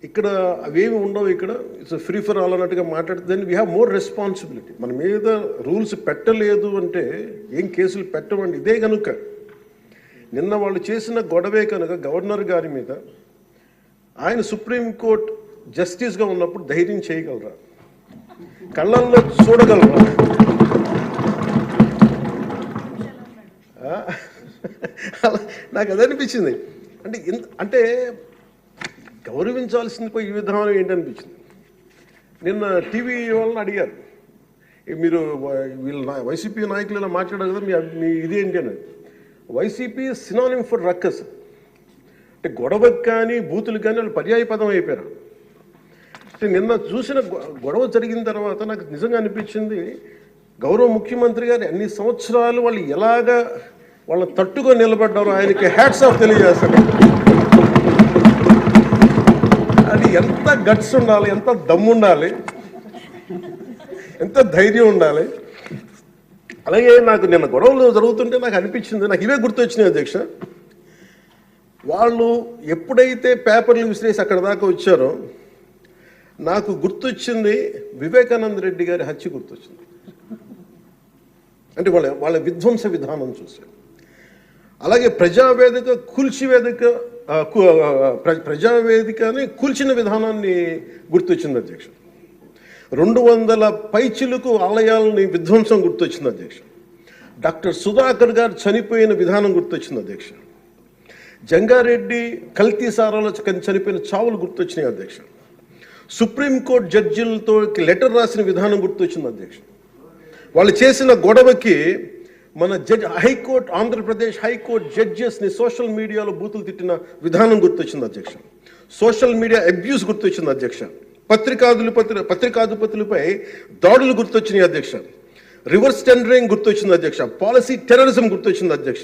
ఇక్కడ అవేమి ఉండవు. ఇక్కడ ఇట్స్ ఫ్రీ ఫర్ ఆల్ అన్నట్టుగా మాట్లాడితే వీ హ్యావ్ మోర్ రెస్పాన్సిబిలిటీ. మన మీద రూల్స్ పెట్టలేదు అంటే ఏం కేసులు పెట్టమండి. ఇదే కనుక నిన్న వాళ్ళు చేసిన గొడవే కనుక గవర్నర్ గారి మీద ఆయన సుప్రీంకోర్టు జస్టిస్గా ఉన్నప్పుడు ధైర్యం చేయగలరా? కళ్ళల్లో చూడగలరా? నాకు అది అనిపించింది. అంటే గౌరవించాల్సింది పోయి ఈ విధానం ఏంటనిపించింది. నిన్న టీవీ వాళ్ళని అడిగారు, మీరు వీళ్ళ వైసీపీ నాయకులు ఇలా మాట్లాడారు కదా, మీ ఇదేంటి అని. YCP synonym for ruckus. అంటే గొడవకు కానీ బూతులు కానీ వాళ్ళు పర్యాయ పదం అయిపోయారు. అంటే నిన్న చూసిన గొడవ జరిగిన తర్వాత నాకు నిజంగా అనిపించింది, గౌరవ ముఖ్యమంత్రి గారు అన్ని సంవత్సరాలు వాళ్ళు ఎలాగా వాళ్ళని తట్టుకొని నిలబడ్డారో ఆయనకి హ్యాట్స్ ఆఫ్ తెలియజేస్తారు. అది ఎంత గట్స్ ఉండాలి, ఎంత దమ్ము ఉండాలి, ఎంత ధైర్యం ఉండాలి. అలాగే నాకు నిన్న గొడవలు జరుగుతుంటే నాకు అనిపించింది, నాకు ఇవే గుర్తొచ్చినాయి అధ్యక్ష. వాళ్ళు ఎప్పుడైతే పేపర్లు విసిరేసి అక్కడ దాకా వచ్చారో నాకు గుర్తొచ్చింది వివేకానంద రెడ్డి గారి హత్య గుర్తొచ్చింది. అంటే వాళ్ళ విధ్వంస విధానం చూశారు. అలాగే ప్రజావేదిక ప్రజావేదికని కూల్చిన విధానాన్ని గుర్తొచ్చింది అధ్యక్ష. 200 పైచిలుకు ఆలయాలని విధ్వంసం గుర్తొచ్చింది అధ్యక్ష. డాక్టర్ సుధాకర్ గారు చనిపోయిన విధానం గుర్తొచ్చింది అధ్యక్ష. జంగారెడ్డి కల్తీ సారాలో చనిపోయిన చావులు గుర్తొచ్చినాయి అధ్యక్ష. సుప్రీంకోర్టు జడ్జిలతో లెటర్ రాసిన విధానం గుర్తొచ్చింది అధ్యక్ష. వాళ్ళు చేసిన గొడవకి మన హైకోర్టు, ఆంధ్రప్రదేశ్ హైకోర్టు జడ్జెస్ని సోషల్ మీడియాలో బూతులు తిట్టిన విధానం గుర్తొచ్చింది అధ్యక్ష. సోషల్ మీడియా అబ్యూస్ గుర్తొచ్చింది అధ్యక్ష. పత్రికాధిపతులపై దాడులు గుర్తొచ్చినాయి అధ్యక్ష. రివర్స్ టెండరింగ్ గుర్తొచ్చింది అధ్యక్ష. పాలసీ టెర్రరిజం గుర్తొచ్చింది అధ్యక్ష.